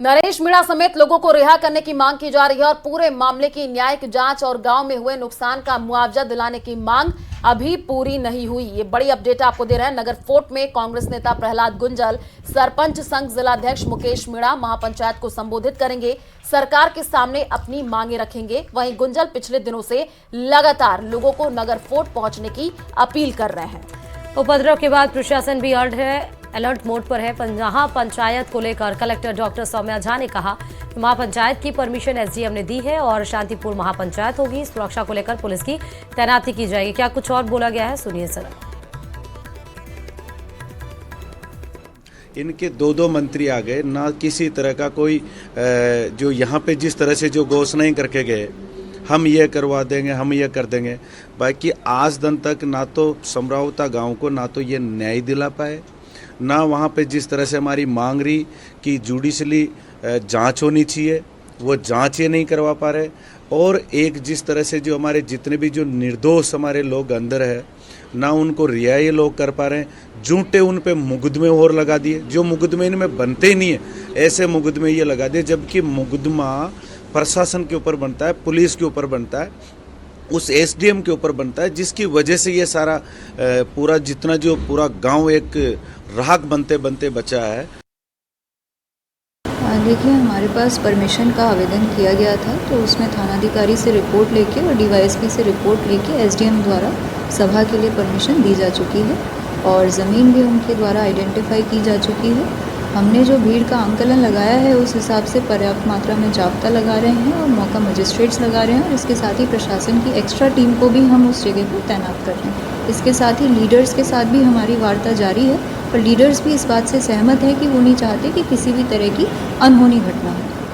नरेश मीणा समेत लोगों को रिहा करने की मांग की जा रही है और पूरे मामले की न्यायिक जांच और गांव में हुए नुकसान का मुआवजा दिलाने की मांग अभी पूरी नहीं हुई। ये बड़ी अपडेट आपको दे रहे हैं। नगर फोर्ट में कांग्रेस नेता प्रहलाद गुंजल, सरपंच संघ जिलाध्यक्ष मुकेश मीणा महापंचायत को संबोधित करेंगे, सरकार के सामने अपनी मांगे रखेंगे। वहीं गुंजल पिछले दिनों से लगातार लोगों को नगर फोर्ट पहुंचने की अपील कर रहे हैं। उपद्रव के बाद प्रशासन भी अलर्ट मोड पर है। जहां पंचायत को लेकर कलेक्टर डॉक्टर सौम्या झा ने कहा कि महापंचायत की परमिशन एसडीएम ने दी है और शांतिपूर्ण महापंचायत होगी। सुरक्षा को लेकर पुलिस की तैनाती की जाएगी। क्या कुछ और बोला गया है, सुनिए सर। इनके दो मंत्री आ गए, ना किसी तरह का कोई जो यहाँ पे जिस तरह से जो घोषणाएं करके गए, हम ये करवा देंगे, हम ये कर देंगे, बाकी आज दिन तक ना तो समरावता गांव को ना तो ये न्याय दिला पाए, ना वहाँ पे जिस तरह से हमारी मांग रही कि जुडिशली जांच होनी चाहिए, वो जांच ये नहीं करवा पा रहे। और एक जिस तरह से जो हमारे जितने भी जो निर्दोष हमारे लोग अंदर है, ना उनको रिहा ये लोग कर पा रहे हैं। झूठे उन पे मुकदमे और लगा दिए, जो मुकदमे इनमें बनते ही नहीं है, ऐसे मुकदमे ये लगा दिए, जबकि मुकदमा प्रशासन के ऊपर बनता है, पुलिस के ऊपर बनता है, उस एसडीएम के ऊपर बनता है, जिसकी वजह से ये सारा पूरा जितना जो पूरा गांव एक राख बनते बनते बचा है। देखिए, हमारे पास परमिशन का आवेदन किया गया था, तो उसमें थानाधिकारी से रिपोर्ट लेके और डीवाईएसपी से रिपोर्ट लेके एसडीएम द्वारा सभा के लिए परमिशन दी जा चुकी है और ज़मीन भी उनके द्वारा आइडेंटिफाई की जा चुकी है। हमने जो भीड़ का आंकलन लगाया है उस हिसाब से पर्याप्त मात्रा में जाब्ता लगा रहे हैं और मौका मजिस्ट्रेट्स लगा रहे हैं और इसके साथ ही प्रशासन की एक्स्ट्रा टीम को भी हम उस जगह पर तैनात कर रहे हैं। इसके साथ ही लीडर्स के साथ भी हमारी वार्ता जारी है और लीडर्स भी इस बात से सहमत है कि वो नहीं चाहते कि किसी भी तरह की अनहोनी घटना हो।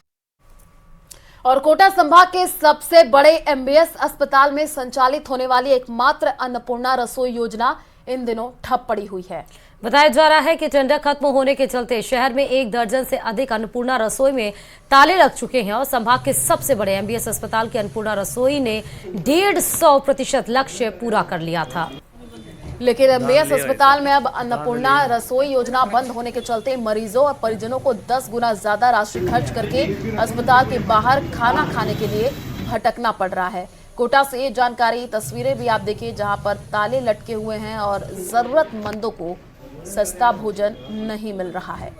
और कोटा संभाग के सबसे बड़े एमबीएस अस्पताल में संचालित होने वाली एकमात्र अन्नपूर्णा रसोई योजना इन दिनों ठप पड़ी हुई है। बताया जा रहा है कि टेंडर खत्म होने के चलते शहर में 1 दर्जन से अधिक अन्नपूर्णा रसोई में ताले लग चुके हैं और संभाग के सबसे बड़े एमबीएस अस्पताल की अन्नपूर्णा रसोई ने 150% लक्ष्य पूरा कर लिया था। लेकिन एमबीएस अस्पताल में अब अन्नपूर्णा रसोई योजना बंद होने के चलते मरीजों और परिजनों को 10 गुना ज्यादा राशि खर्च करके अस्पताल के बाहर खाना खाने के लिए भटकना पड़ रहा है। कोटा से ये जानकारी, तस्वीरें भी आप देखिए जहां पर ताले लटके हुए हैं और जरूरतमंदों को सस्ता भोजन नहीं मिल रहा है।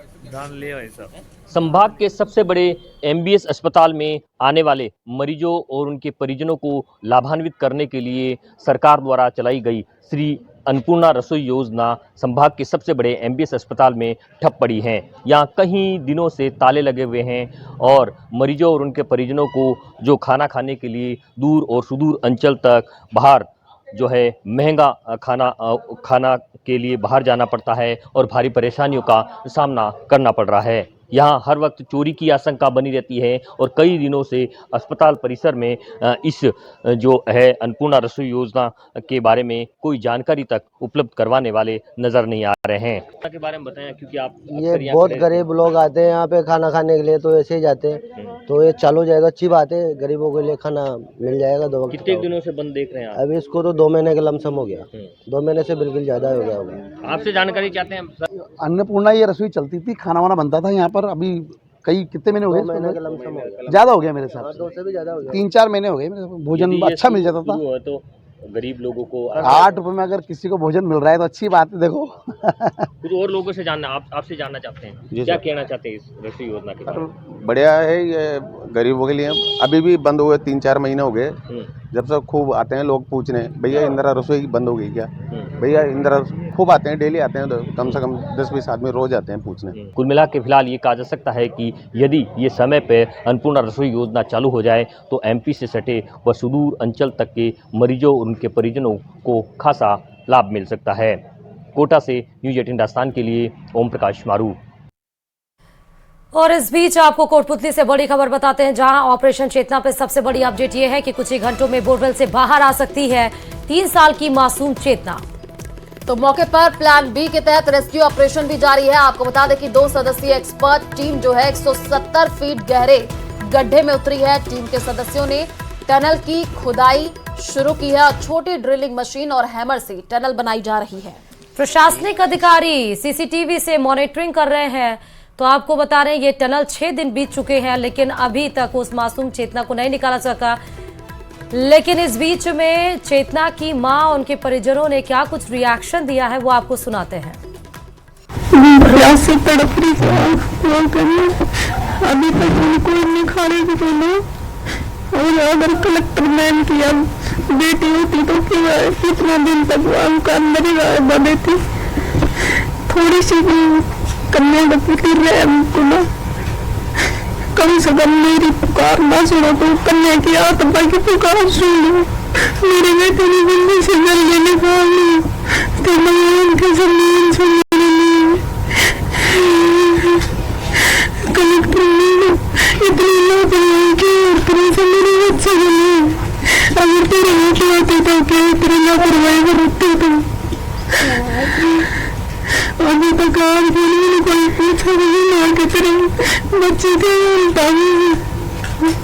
संभाग के सबसे बड़े एमबीएस अस्पताल में आने वाले मरीजों और उनके परिजनों को लाभान्वित करने के लिए सरकार द्वारा चलाई गई श्री अन्नपूर्णा रसोई योजना संभाग के सबसे बड़े एमबीएस अस्पताल में ठप पड़ी है। यहाँ कई दिनों से ताले लगे हुए हैं और मरीजों और उनके परिजनों को जो खाना खाने के लिए दूर और सुदूर अंचल तक बाहर जो है महंगा खाना के लिए बाहर जाना पड़ता है और भारी परेशानियों का सामना करना पड़ रहा है। यहाँ हर वक्त चोरी की आशंका बनी रहती है और कई दिनों से अस्पताल परिसर में इस जो है अन्नपूर्णा रसोई योजना के बारे में कोई जानकारी तक उपलब्ध करवाने वाले नजर नहीं आ रहे हैं। के बारे में बताएं, क्योंकि आप ये बहुत गरीब लोग आते हैं यहाँ पे खाना खाने के लिए, तो ऐसे ही जाते हैं, तो ये चालू हो जाएगा, अच्छी बात है, गरीबों के लिए खाना मिल जाएगा। 2 वक्त कितने दिनों से बंद देख रहे हैं आप? अभी इसको तो 2 महीने का लमसम हो गया, 2 महीने से बिल्कुल ज्यादा हो गया। आपसे जानकारी चाहते हैं। अन्नपूर्णा ये रसोई चलती थी, खाना वाना बनता था यहाँ पर। अभी कितने महीने हो गए? 2 महीने का लमसम हो गया, ज्यादा हो गया मेरे साथ। 2 से भी ज्यादा हो गया, 3-4 महीने हो गए। भोजन अच्छा मिल जाता था तो गरीब लोगों को 8 रुपए में अगर किसी को भोजन मिल रहा है तो अच्छी बात है। देखो कुछ और लोगों से जानना, आपसे जानना चाहते हैं, क्या कहना चाहते हैं इस रसोई योजना के बारे में? बढ़िया है ये गरीबों के लिए। अभी भी बंद हुए 3-4 महीने हो गए, जब से खूब आते हैं लोग पूछने, भैया इंदिरा रसोई बंद हो गई क्या? भैया इंदिरा खूब आते हैं, डेली आते हैं, तो कम से कम 10-20 आदमी रोज आते हैं पूछने। कुल मिला के फिलहाल ये कहा जा सकता है कि यदि ये समय पर अन्नपूर्णा रसोई योजना चालू हो जाए तो एमपी से सटे व सुदूर अंचल तक के मरीजों और उनके परिजनों को खासा लाभ मिल सकता है। कोटा से न्यूज़ 18 राजस्थान के लिए ओम प्रकाश मारू। और इस बीच आपको कोटपुतली से बड़ी खबर बताते हैं, जहां ऑपरेशन चेतना पे सबसे बड़ी अपडेट ये है कि कुछ ही घंटों में बोरवेल से बाहर आ सकती है 3 साल की मासूम चेतना। तो मौके पर प्लान बी के तहत रेस्क्यू ऑपरेशन भी जारी है। आपको बता दें कि 2 सदस्यीय एक्सपर्ट टीम जो है 170 फीट गहरे गड्ढे में उतरी है। टीम के सदस्यों ने टनल की खुदाई शुरू की है और छोटी ड्रिलिंग मशीन और हैमर से टनल बनाई जा रही है। प्रशासनिक अधिकारी सीसीटीवी से मॉनिटरिंग कर रहे हैं। तो आपको बता रहे हैं ये टनल 6 दिन बीत चुके हैं, लेकिन अभी तक उस मासूम चेतना को नहीं निकाला सका। लेकिन इस बीच में चेतना की मां, उनके परिजनों ने क्या कुछ रिएक्शन दिया है वो आपको सुनाते हैं। से तड़प रही अभी तक उनको इन्हें खाने को बोला, और अगर कलेक्टर मैम की अब बेटी होती तो कितना दिन तक उनका अंदर ही रह देती। थोड़ी सी कन्या का फिक्र रहे हमको ना, कम से कम मेरी पुकार ना सुनो तो कन्या की आत्मा की पुकार सुन लो। मेरे बेटे ने जल्दी से जल्दी निकाल ली तो मैं उनके जमीन सुन कलेक्टर ने इतनी लापरवाही की और तेरे से मेरे बच्चे को नहीं, अगर तेरे बेटे होते तो क्या तेरी लापरवाही करते तो अभी तक आज भी मैंने कोई पूछा नहीं ना कि तेरे बच्चे थे उल्टा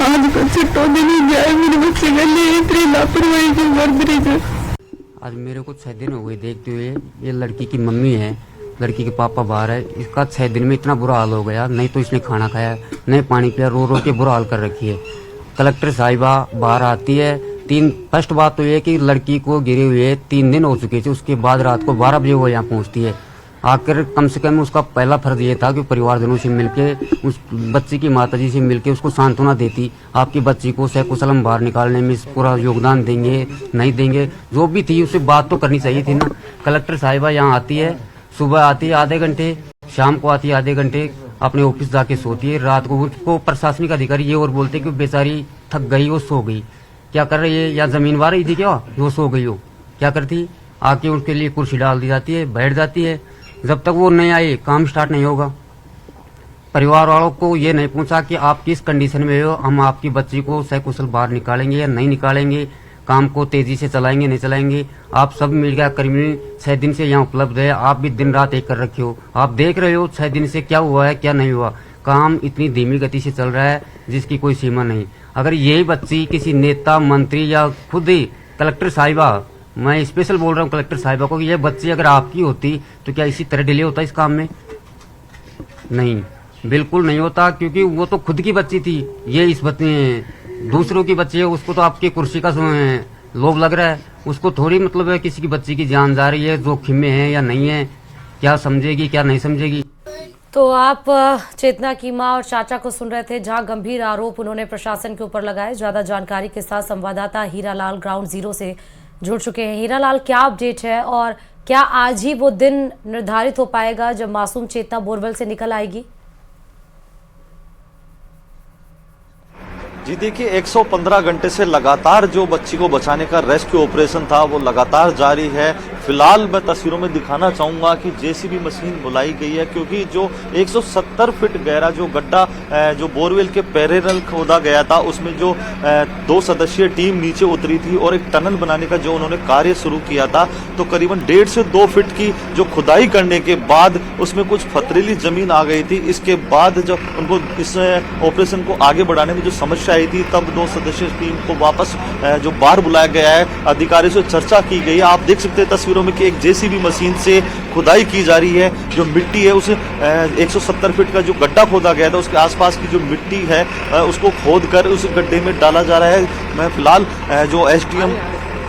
आज को छुट्टो दिन जाए मेरे बच्चे के लिए इतनी लापरवाही क्यों कर रही थी। आज मेरे को 6 दिन हो गए देखते हुए। ये लड़की की मम्मी है, लड़की के पापा बाहर है। इसका 6 दिन में इतना बुरा हाल हो गया, नहीं तो इसने खाना खाया नहीं पानी पिया, रो रो के बुरा हाल कर रखी है। कलेक्टर साहिबा बाहर आती है। फर्स्ट बात तो ये कि लड़की को गिरे हुए 3 दिन हो चुके थे, उसके बाद रात को 12 बजे वो यहाँ पहुँचती है। आकर कम से कम उसका पहला फर्ज ये था कि परिवारजनों से मिलके उस बच्ची की माताजी से मिलके उसको सांत्वना देती, आपकी बच्ची को सकुशलम बाहर निकालने में पूरा योगदान देंगे नहीं देंगे, जो भी थी उससे बात तो करनी चाहिए थी ना। कलेक्टर साहिबा यहाँ आती है, सुबह आती है आधे घंटे, शाम को आती है आधे घंटे, अपने ऑफिस जाके सोती है। रात को उसको प्रशासनिक अधिकारी ये और बोलते कि बेचारी थक गई, वो सो गई। क्या कर रही है, या जमीन वार रही थी क्या, वो सो गई हो, क्या करती, आके उसके लिए कुर्सी डाल दी जाती है, बैठ जाती है। जब तक वो नहीं आए काम स्टार्ट नहीं होगा। परिवार वालों को ये नहीं पूछा कि आप किस कंडीशन में हो, हम आपकी बच्ची को सकुशल बाहर निकालेंगे या नहीं निकालेंगे, काम को तेजी से चलाएंगे नहीं चलाएंगे। आप सब मीडिया कर्मी 6 दिन से यहाँ उपलब्ध है, आप भी दिन रात एक कर रखे हो, आप देख रहे हो 6 दिन से क्या हुआ है क्या नहीं हुआ। काम इतनी धीमी गति से चल रहा है जिसकी कोई सीमा नहीं। अगर यही बच्ची किसी नेता मंत्री या खुद ही कलेक्टर साहिबा, मैं स्पेशल बोल रहा हूँ कलेक्टर साहिबा को, ये बच्ची अगर आपकी होती तो क्या इसी तरह डिले होता इस काम में? नहीं, बिल्कुल नहीं होता, क्योंकि वो तो खुद की बच्ची थी। ये इस बच्ची दूसरों की बच्ची है, उसको तो आपकी कुर्सी का लोभ लग रहा है, उसको थोड़ी मतलब है किसी की बच्ची की जान जा रही है, जोखिम में है या नहीं है, क्या समझेगी क्या नहीं समझेगी। तो आप चेतना की मां और चाचा को सुन रहे थे, जहां गंभीर आरोप उन्होंने प्रशासन के ऊपर लगाए। ज्यादा जानकारी के साथ संवाददाता हीरालाल ग्राउंड जीरो से जुड़ चुके हैं। हीरालाल, क्या अपडेट है और क्या आज ही वो दिन निर्धारित हो पाएगा जब मासूम चेतना बोरवेल से निकल आएगी? जी देखिए, 115 घंटे से लगातार जो बच्ची को बचाने का रेस्क्यू ऑपरेशन था वो लगातार जारी है। फिलहाल मैं तस्वीरों में दिखाना चाहूंगा कि जेसीबी मशीन बुलाई गई है, क्योंकि जो 170 फीट गहरा जो गड्ढा जो बोरवेल के पैरेलल खोदा गया था, उसमें जो 2 सदस्यीय टीम नीचे उतरी थी और एक टनल बनाने का जो उन्होंने कार्य शुरू किया था, तो करीबन 1.5 से 2 फीट की जो खुदाई करने के बाद उसमें कुछ पथरीली जमीन आ गई थी। इसके बाद जब उनको इस ऑपरेशन को आगे बढ़ाने में जो समस्या आई थी, तब 2 सदस्यीय टीम को वापस जो बाहर बुलाया गया है, अधिकारियों से चर्चा की गई है। आप देख सकते हैं तस्वीरों में कि एक जेसीबी मशीन से खुदाई की जा रही है। जो मिट्टी है उस 170 फीट का जो गड्ढा खोदा गया था, उसके आसपास की जो मिट्टी है उसको खोदकर उस गड्ढे में डाला जा रहा है। मैं फिलहाल जो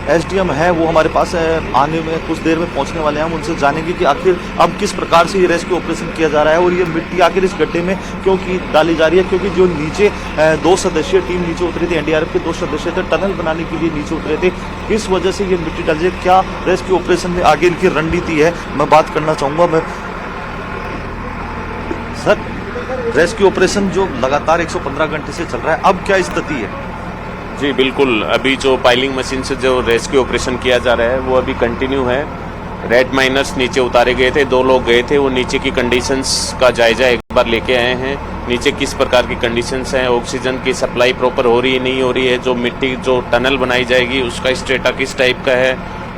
एसडीएम है वो हमारे पास आने में कुछ देर में पहुंचने वाले हैं। हम उनसे जानेंगे कि आखिर अब किस प्रकार से ये रेस्क्यू ऑपरेशन किया जा रहा है और ये मिट्टी आखिर इस गड्ढे में क्यों की डाली जा रही है, क्योंकि जो नीचे 2 सदस्यीय टीम नीचे उतरी थी, एनडीआरएफ के 2 सदस्य थे, टनल बनाने के लिए नीचे उतरे थे, किस वजह से ये मिट्टी डाली है, क्या रेस्क्यू ऑपरेशन में आगे इनकी रणनीति है, मैं बात करना चाहूंगा। मैं सर, रेस्क्यू ऑपरेशन जो लगातार 115 घंटे से चल रहा है, अब क्या स्थिति है? जी बिल्कुल, अभी जो पाइलिंग मशीन से जो रेस्क्यू ऑपरेशन किया जा रहा है वो अभी कंटिन्यू है। रेड माइनर्स नीचे उतारे गए थे, 2 लोग गए थे, वो नीचे की कंडीशंस का जायजा एक बार लेके आए हैं। नीचे किस प्रकार की कंडीशंस हैं, ऑक्सीजन की सप्लाई प्रॉपर हो रही है नहीं हो रही है, जो मिट्टी जो टनल बनाई जाएगी उसका स्टेटा किस टाइप का है,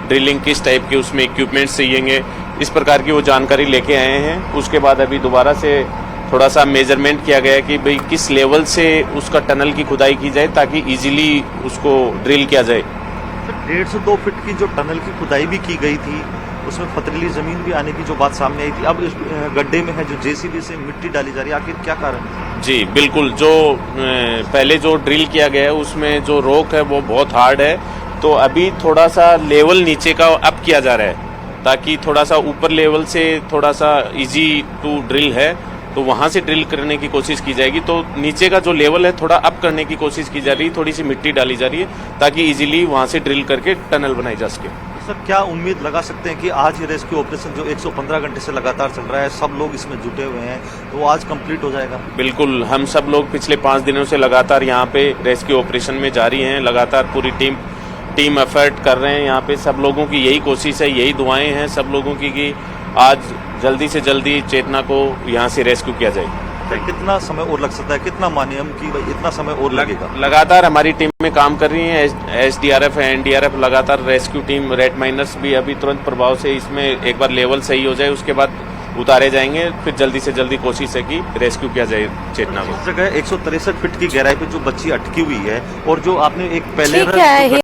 ड्रिलिंग किस टाइप की उसमें इक्विपमेंट्स चाहिएंगे, इस प्रकार की वो जानकारी लेके आए हैं। उसके बाद अभी दोबारा से थोड़ा सा मेजरमेंट किया गया कि भाई किस लेवल से उसका टनल की खुदाई की जाए ताकि इजीली उसको ड्रिल किया जाए। 1.5 से 2 फीट की जो टनल की खुदाई भी की गई थी, उसमें पथरीली जमीन भी आने की जो बात सामने आई थी, अब इस गड्ढे में है जो जेसीबी से मिट्टी डाली जा रही है, आखिर क्या कारण है? जी बिल्कुल, जो पहले जो ड्रिल किया गया है उसमें जो रॉक है वो बहुत हार्ड है, तो अभी थोड़ा सा लेवल नीचे का अप किया जा रहा है ताकि थोड़ा सा ऊपर लेवल से थोड़ा सा इजी टू ड्रिल है, तो वहां से ड्रिल करने की कोशिश की जाएगी। तो नीचे का जो लेवल है थोड़ा अप करने की कोशिश की जा रही है, थोड़ी सी मिट्टी डाली जा रही है ताकि इजीली वहां से ड्रिल करके टनल बनाई जा सके। सर, क्या उम्मीद लगा सकते हैं कि आज ये रेस्क्यू ऑपरेशन जो 115 घंटे से लगातार चल रहा है, सब लोग इसमें जुटे हुए हैं, तो वो आज कंप्लीट हो जाएगा? बिल्कुल, हम सब लोग पिछले 5 दिनों से लगातार यहाँ पे रेस्क्यू ऑपरेशन में जारी हैं, लगातार पूरी टीम एफर्ट कर रहे हैं। यहाँ पे सब लोगों की यही कोशिश है, यही दुआएं हैं सब लोगों की कि आज जल्दी से जल्दी चेतना को यहाँ से रेस्क्यू किया जाए। कितना समय और लग सकता है, कितना माने हम कि भाई इतना समय और लगेगा? लगातार हमारी टीम में काम कर रही है, एसडीआरएफ है, एनडीआरएफ, लगातार रेस्क्यू टीम, रेड माइनर्स भी अभी तुरंत प्रभाव से इसमें एक बार लेवल सही हो जाए उसके बाद उतारे जाएंगे, फिर जल्दी से जल्दी कोशिश है कि रेस्क्यू किया जाए चेतना को। इस जगह 163 फीट की गहराई पे जो बच्ची अटकी हुई है और जो आपने एक पहले